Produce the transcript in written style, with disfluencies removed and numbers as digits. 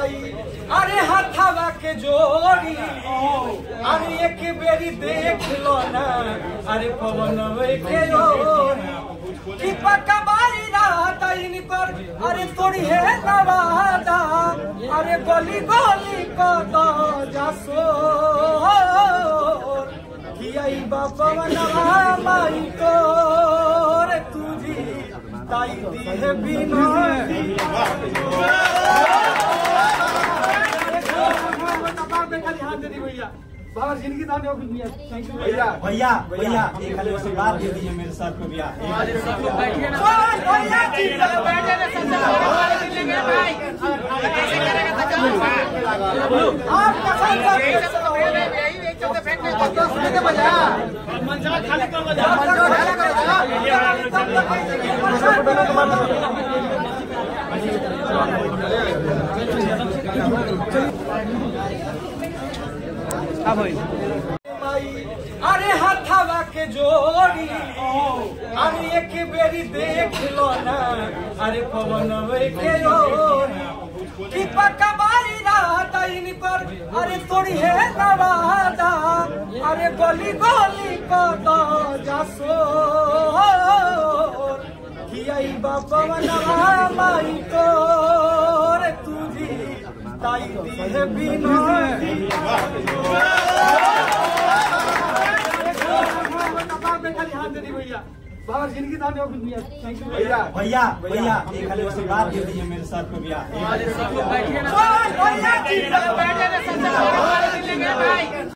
माई अरे हाथवा के जोड़ी अरे एक बेरी देख लो ना अरे पवन के जोड़ी कि पक्का बारी रात इन पर अरे थोड़ी है नवादा अरे गली गली को तो जासो कि आई पवन माई को रे तुझी ताई दी है बिना बाबा जिंदगी दान हो भैया थैंक यू भैया भैया भैया एक खाली उसे बात दे दीजिए मेरे साथ को भैया सब लोग बैठिए ना भैया जी बैठे ना सब मिलेंगे भाई कैसे करेगा तो आप कसम से यही एक चलते फेंकने को तो सुने दे भैया मंचा खाली कर बजा अरे हाथवा के जोड़ी अरे एक बेरी देख लो ना अरे पवन के जोड़ी कि पक्का बारी रात इन पर अरे थोड़ी है नवादा अरे गली गली को तो जासो कि आई पवन माई को रे तुझी ताई दी है बिना बाबा जिंदगी दान हो भैया थैंक यू भैया भैया भैया एक खाली उसे बात दे दीजिए मेरे साथ को भैया सब लोग बैठिए ना भैया जी बैठे ना सब मिलेंगे भाई